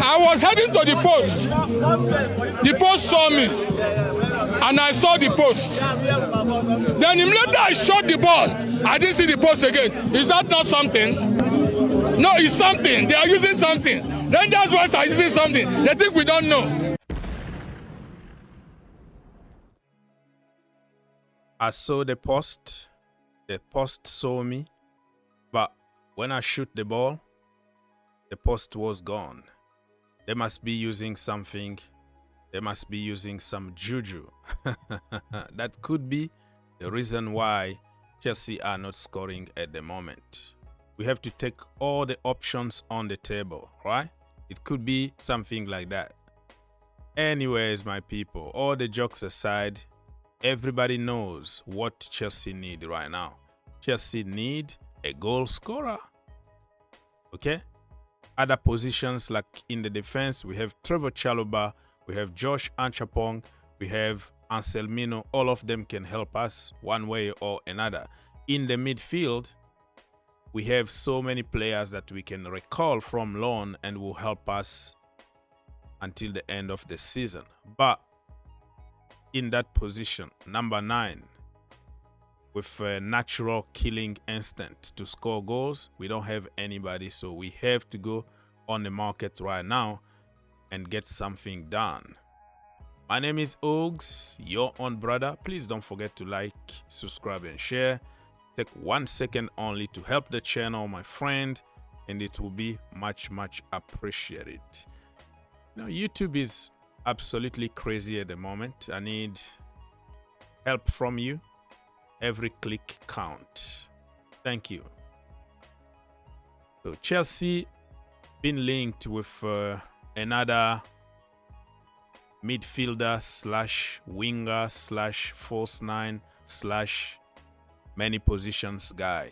I was heading to the post. The post saw me, and I saw the post. Then immediately I shot the ball. I didn't see the post again. Is that not something? No, it's something. They are using something. Rangers boys are using something. They think we don't know. I saw the post saw me, but when I shoot the ball, the post was gone. They must be using something. They must be using some juju. That could be the reason why Chelsea are not scoring at the moment. We have to take all the options on the table, right? It could be something like that. Anyways, my people, all the jokes aside, everybody knows what Chelsea need right now. Chelsea need a goal scorer. Okay? Other positions like in the defense, we have Trevoh Chalobah, we have Josh Anchapong, we have Anselmino. All of them can help us one way or another. In the midfield, we have so many players that we can recall from loan and will help us until the end of the season. But in that position, number 9, with a natural killing instinct to score goals, we don't have anybody, so we have to go on the market right now and get something done. My name is Ogs, your own brother. Please don't forget to like, subscribe, and share. Take 1 second only to help the channel, my friend, and it will be much appreciated. Now, YouTube is absolutely crazy at the moment. I need help from you. Every click count. Thank you. So Chelsea been linked with another midfielder slash winger slash false 9 slash many positions guy.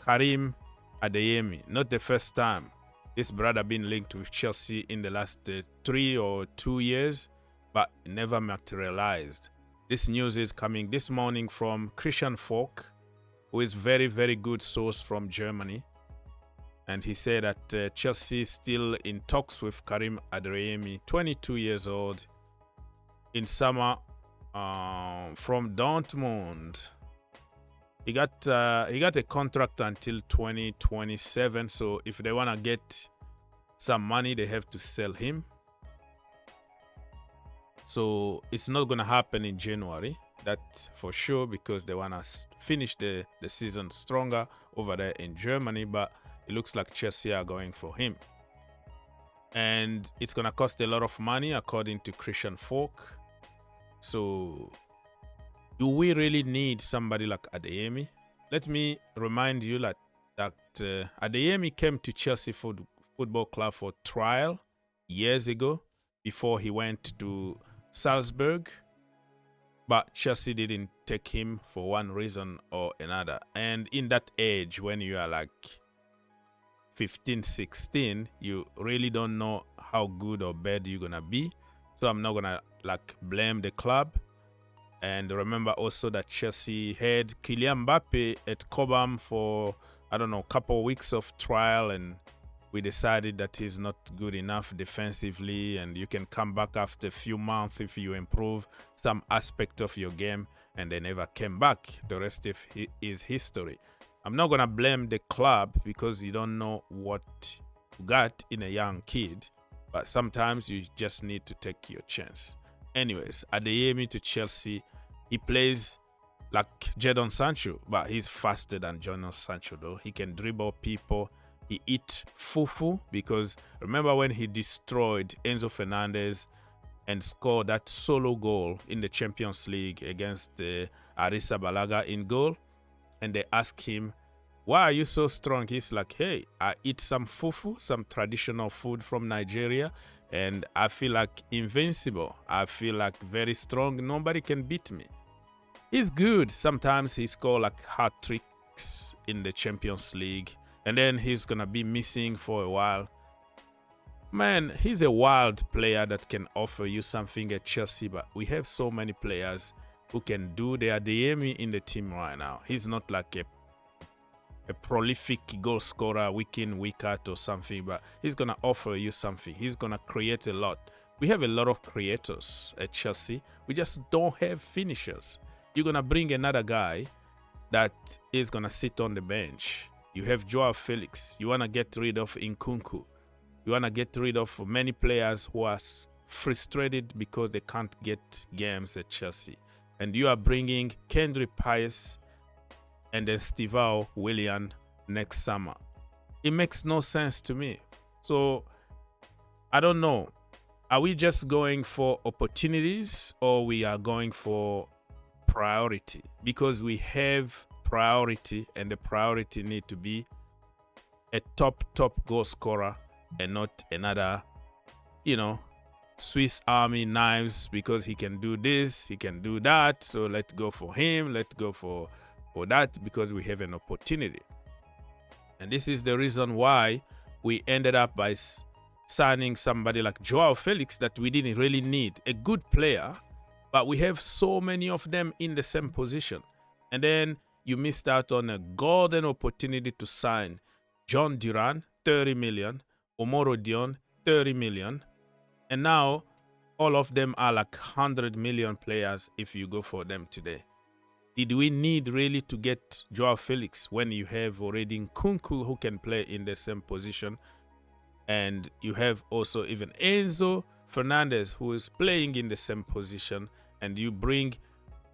Karim Adeyemi. Not the first time this brother been linked with Chelsea in the last 3 or 2 years, but never materialized. This news is coming this morning from Christian Falk, who is very good source from Germany. And he said that Chelsea is still in talks with Karim Adeyemi, 22 years old, in summer from Dortmund. He got a contract until 2027, so if they want to get some money, they have to sell him. So it's not going to happen in January, that's for sure, because they want to finish the season stronger over there in Germany, but it looks like Chelsea are going for him. And it's going to cost a lot of money, according to Christian Falk. So do we really need somebody like Adeyemi? Let me remind you that Adeyemi came to Chelsea Football Club for trial years ago before he went to Salzburg, but Chelsea didn't take him for one reason or another. And in that age, when you are like 15, 16, you really don't know how good or bad you're gonna be. So I'm not gonna like blame the club. And remember also that Chelsea had Kylian Mbappe at Cobham for, I don't know, a couple of weeks of trial, and we decided that he's not good enough defensively, and you can come back after a few months if you improve some aspect of your game, and they never came back. The rest is history. I'm not going to blame the club because you don't know what you got in a young kid, but sometimes you just need to take your chance. Anyways, Adeyemi to Chelsea, he plays like Jadon Sancho, but he's faster than Jadon Sancho though. He can dribble people. He eat fufu, because remember when he destroyed Enzo Fernandez and scored that solo goal in the Champions League against Arisa Balaga in goal, and they asked him, why are you so strong? He's like, hey, I eat some fufu, some traditional food from Nigeria, and I feel like invincible. I feel like very strong. Nobody can beat me. He's good. Sometimes he score like hat tricks in the Champions League, and then he's gonna be missing for a while. Man, he's a wild player that can offer you something at Chelsea, but we have so many players who can do the Adeyemi in the team right now. He's not like a a prolific goal scorer week in, week out or something, but he's going to offer you something. He's going to create a lot. We have a lot of creators at Chelsea. We just don't have finishers. You're going to bring another guy that is going to sit on the bench. You have Joao Felix. You want to get rid of Nkunku. You want to get rid of many players who are frustrated because they can't get games at Chelsea. And you are bringing Kendrick Pius and then Stevao Willian next summer. It makes no sense to me. So, I don't know. Are we just going for opportunities or we are going for priority? Because we have priority, and the priority need to be a top goal scorer and not another, Swiss Army knives, because he can do this, he can do that. So let's go for him. Let's go for that because we have an opportunity. And this is the reason why we ended up by signing somebody like Joao Felix that we didn't really need. A good player, but we have so many of them in the same position. And then you missed out on a golden opportunity to sign John Duran, 30 million, Omoro Dion, 30 million. And now all of them are like 100 million players if you go for them today. Did we need really to get Joao Felix when you have already Nkunku who can play in the same position? And you have also even Enzo Fernandez who is playing in the same position. And you bring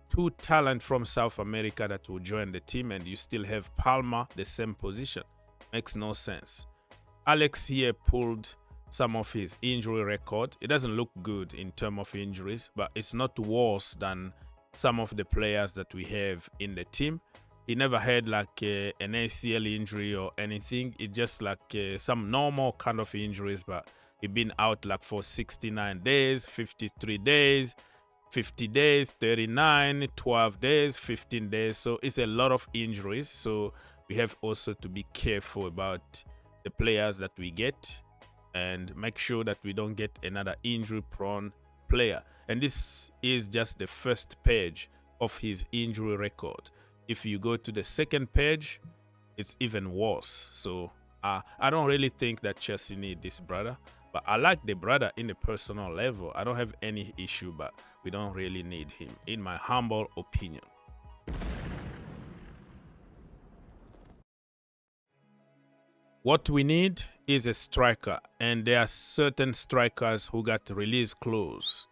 two talent from South America that will join the team, and you still have Palma, the same position. Makes no sense. Alex here pulled some of his injury record. It doesn't look good in terms of injuries, but it's not worse than some of the players that we have in the team. He never had like an ACL injury or anything. It's just like some normal kind of injuries, but he's been out like for 69 days, 53 days, 50 days, 39, 12 days, 15 days. So it's a lot of injuries. So we have also to be careful about the players that we get and make sure that we don't get another injury-prone player. And this is just the first page of his injury record. If you go to the second page, it's even worse. So I don't really think that Chelsea need this brother. But I like the brother in a personal level. I don't have any issue, but we don't really need him, in my humble opinion. What we need is a striker, and there are certain strikers who got release closed,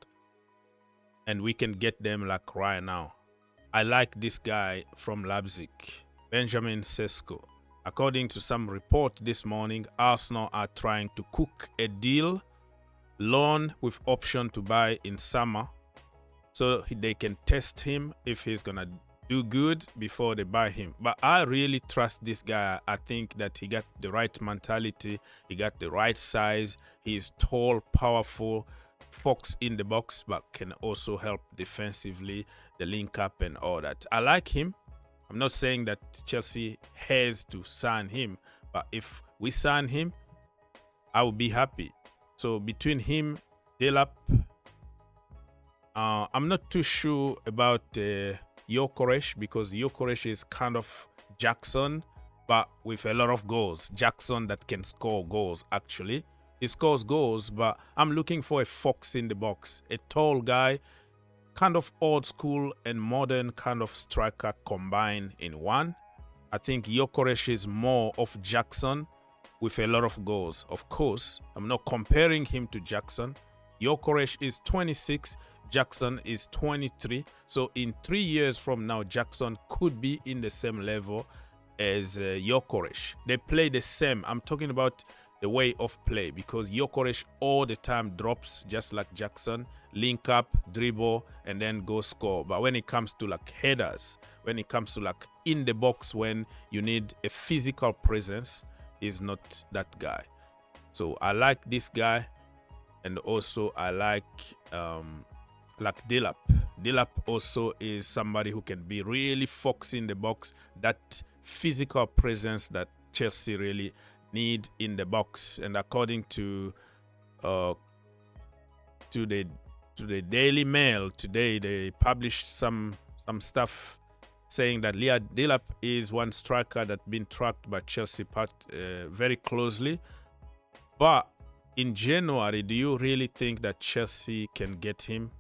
and we can get them like right now. I like this guy from Leipzig, Benjamin Sesko. According to some report this morning, Arsenal are trying to cook a deal, loan with option to buy in summer, so they can test him if he's gonna do good before they buy him. But I really trust this guy. I think that he got the right mentality, he got the right size, he's tall, powerful, fox in the box, but can also help defensively, the link up and all that. I like him. I'm not saying that Chelsea has to sign him, but if we sign him, I will be happy. So between him, Delap, I'm not too sure about Gyökeres, because Gyökeres is kind of Jackson, but with a lot of goals. Jackson that can score goals, actually. He scores goals, but I'm looking for a fox in the box, a tall guy, kind of old school and modern kind of striker combined in one. I think Gyökeres is more of Jackson with a lot of goals. Of course, I'm not comparing him to Jackson. Gyökeres is 26, Jackson is 23. So in 3 years from now, Jackson could be in the same level as Gyökeres. They play the same. I'm talking about the way of play, because Gyökeres all the time drops just like Jackson, link up, dribble, and then go score. But when it comes to like headers, when it comes to like in the box, when you need a physical presence, he's not that guy. So I like this guy, and also I like Delap. Delap also is somebody who can be really foxy in the box, that physical presence that Chelsea really need in the box. And according to the Daily Mail today, they published some stuff saying that Delap is one striker that's been tracked by Chelsea very closely. But in January, do you really think that Chelsea can get him?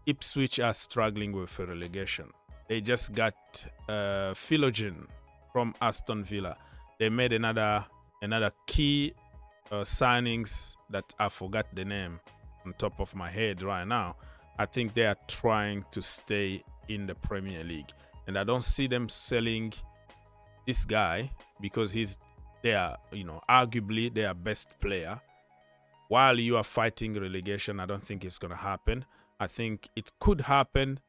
Ipswich are struggling with relegation. They just got Philogen from Aston Villa. They made another key signings that I forgot the name on top of my head right now. I think they are trying to stay in the Premier League, and I don't see them selling this guy because he's arguably their best player. While you are fighting relegation, I don't think it's gonna happen. I think it could happen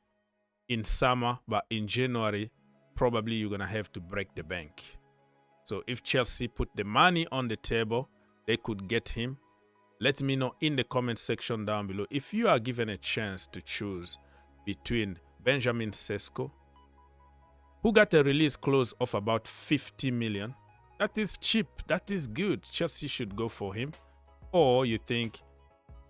in summer, but in January, probably you're gonna have to break the bank. So if Chelsea put the money on the table, they could get him. Let me know in the comment section down below if you are given a chance to choose between Benjamin Sesko, who got a release clause of about 50 million. That is cheap. That is good. Chelsea should go for him. Or you think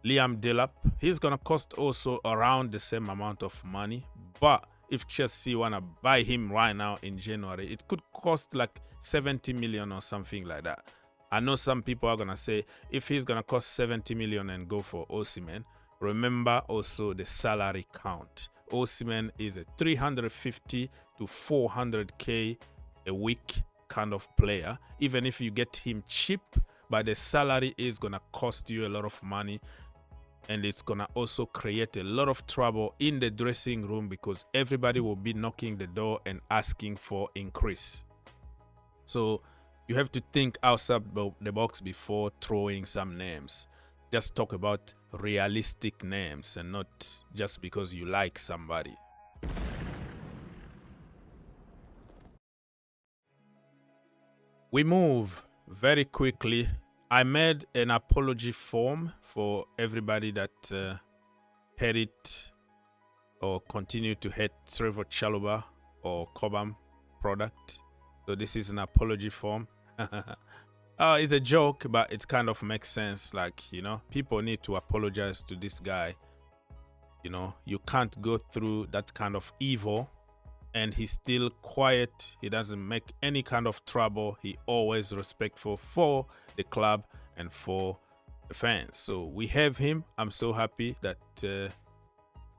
Liam Delap, he's going to cost also around the same amount of money. But if Chelsea want to buy him right now in January, it could cost like 70 million or something like that. I know some people are going to say, if he's going to cost 70 million and go for Osimhen, remember also the salary count. Osimhen is a 350 to 400k a week kind of player. Even if you get him cheap, but the salary is going to cost you a lot of money, and it's going to also create a lot of trouble in the dressing room because everybody will be knocking the door and asking for increase. So you have to think outside the box before throwing some names. Just talk about realistic names and not just because you like somebody. We move very quickly. I made an apology form for everybody that hated or continue to hate Trevoh Chalobah or Cobham product. So this is an apology form. It's a joke, but it kind of makes sense. Like, people need to apologize to this guy. You can't go through that kind of evil, and he's still quiet. He doesn't make any kind of trouble. He always respectful for the club and for the fans. So we have him. I'm so happy that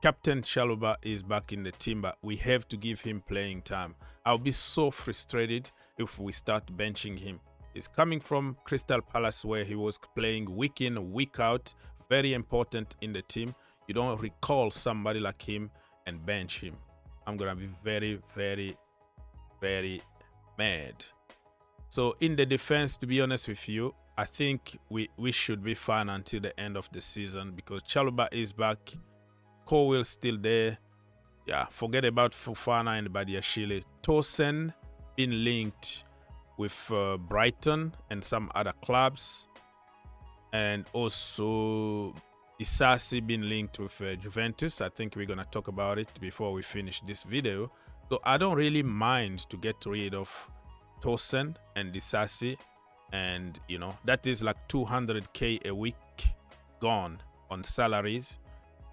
Captain Chalobah is back in the team, but we have to give him playing time. I'll be so frustrated if we start benching him. He's coming from Crystal Palace, where he was playing week in, week out, very important in the team. You don't recall somebody like him and bench him. I'm gonna be very, very, very mad. So in the defense, to be honest with you, I think we should be fine until the end of the season because Chalobah is back. Colwell's still there. Yeah, forget about Fofana and Badiashile. Tosin been linked with Brighton and some other clubs, and also Disasi been linked with Juventus. I think we're gonna talk about it before we finish this video. So I don't really mind to get rid of Tosin and Disasi, and that is like 200k a week gone on salaries,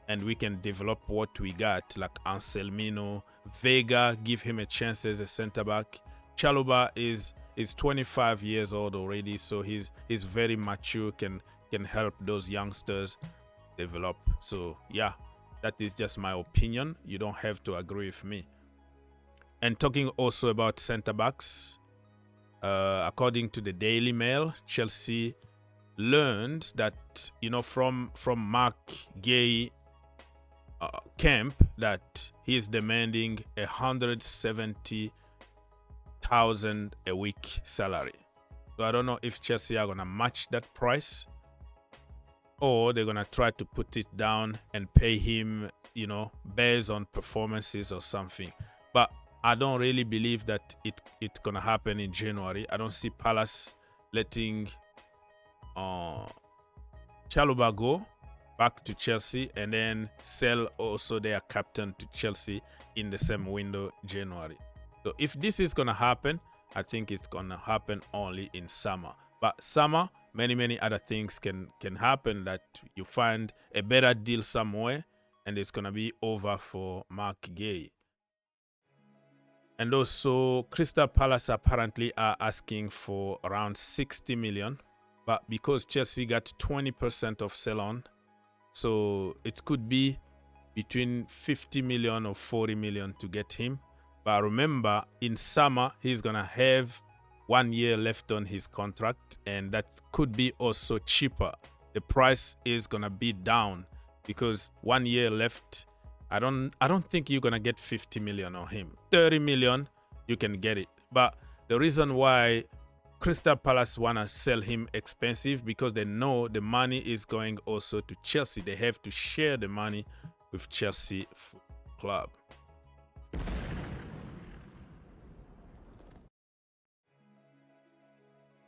and we can develop what we got like Anselmino, Vega, give him a chance as a center back. Chalobah is 25 years old already, so he's very mature, can help those youngsters develop. So yeah, that is just my opinion. You don't have to agree with me. And talking also about center backs, according to the Daily Mail, Chelsea learned that from Mark Guehi camp that he's demanding 170,000 a week salary. So I don't know if Chelsea are gonna match that price, or they're gonna try to put it down and pay him, based on performances or something. But I don't really believe that it's gonna happen in January. I don't see Palace letting Chalobah go back to Chelsea and then sell also their captain to Chelsea in the same window, January. So if this is gonna happen, I think it's gonna happen only in summer. But summer, many other things can happen, that you find a better deal somewhere and it's gonna be over for Mark Guehi. And also, Crystal Palace apparently are asking for around 60 million. But because Chelsea got 20% of sell-on, so it could be between 50 million or 40 million to get him. But remember, in summer, he's going to have 1 year left on his contract, and that could be also cheaper. The price is going to be down because 1 year left. I don't think you're going to get 50 million on him. 30 million, you can get it. But the reason why Crystal Palace want to sell him expensive because they know the money is going also to Chelsea. They have to share the money with Chelsea Football Club.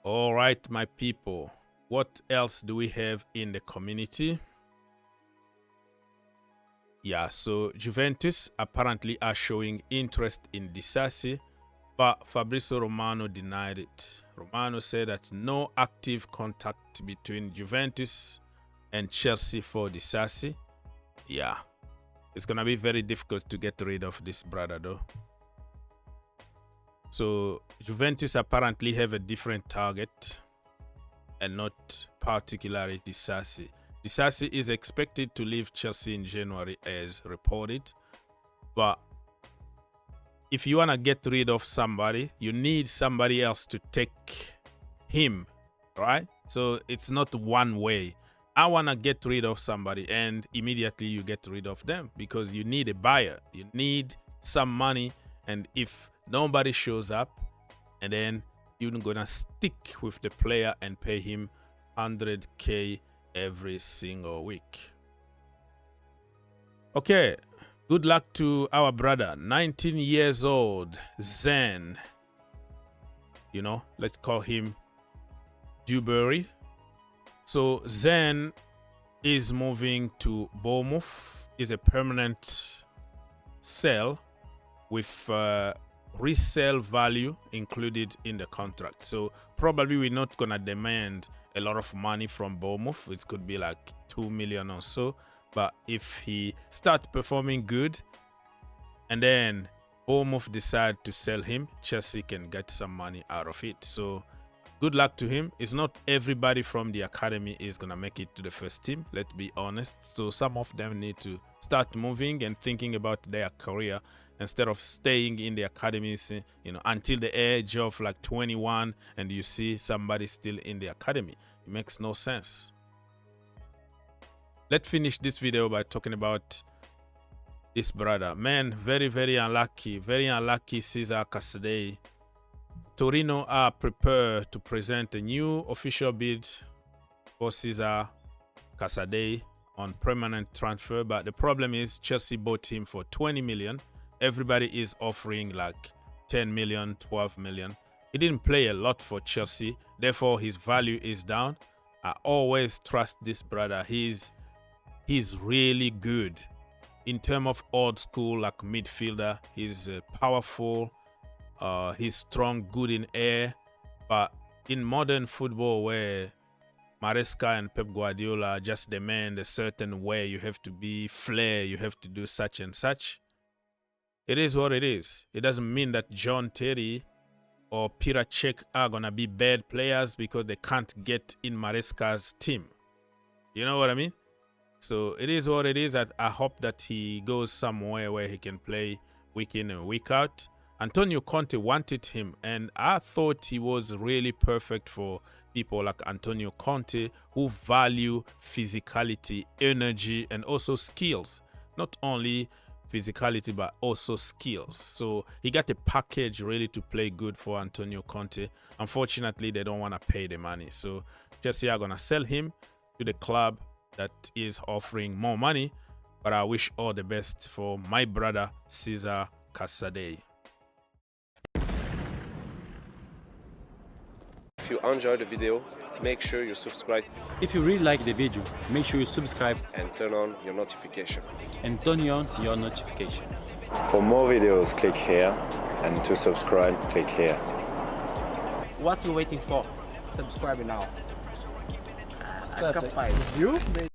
All right, my people. What else do we have in the community? Yeah, so Juventus apparently are showing interest in Disasi, but Fabrizio Romano denied it. Romano said that no active contact between Juventus and Chelsea for Disasi. Yeah, it's going to be very difficult to get rid of this brother though. So Juventus apparently have a different target and not particularly Disasi. Disasi is expected to leave Chelsea in January as reported. But if you want to get rid of somebody, you need somebody else to take him, right? So it's not one way. I want to get rid of somebody and immediately you get rid of them because you need a buyer. You need some money, and if nobody shows up, and then you're going to stick with the player and pay him 100K every single week. Okay, good luck to our brother, 19 years old, Zen. You know, let's call him Dewberry. So Zen is moving to Bournemouth, is a permanent sale with resale value included in the contract. So probably we're not gonna demand a lot of money from Bournemouth. It could be like 2 million or so. But if he starts performing good and then Bournemouth decide to sell him, Chelsea can get some money out of it. So good luck to him. It's not everybody from the academy is gonna make it to the first team, let's be honest. So some of them need to start moving and thinking about their career instead of staying in the academies, you know, until the age of like 21 and you see somebody still in the academy. It makes no sense. Let's finish this video by talking about this brother. Man, very, very unlucky. Very unlucky Cesar Casadei. Torino are prepared to present a new official bid for Cesar Casadei on permanent transfer, but the problem is Chelsea bought him for 20 million. Everybody is offering like 10 million, 12 million. He didn't play a lot for Chelsea, therefore his value is down. I always trust this brother. He's really good in terms of old school like midfielder. He's powerful, he's strong, good in air. But in modern football where Maresca and Pep Guardiola just demand a certain way, you have to be flair, you have to do such and such. It is what it is. It doesn't mean that John Terry or Peter Cech are going to be bad players because they can't get in Maresca's team. You know what I mean? So it is what it is. I hope that he goes somewhere where he can play week in and week out. Antonio Conte wanted him, and I thought he was really perfect for people like Antonio Conte who value physicality, energy, and also skills. Not only physicality but also skills. So he got a package really to play good for Antonio Conte. Unfortunately, they don't want to pay the money, so Chelsea are gonna sell him to the club that is offering more money. But I wish all the best for my brother Cesar Casadei. If you enjoyed the video, make sure you subscribe If you really like the video, make sure you subscribe and turn on your notification. and turn on your notification. For more videos, click here, and to subscribe, click here. What are you waiting for? Subscribe now. Perfect. Capaz, viu?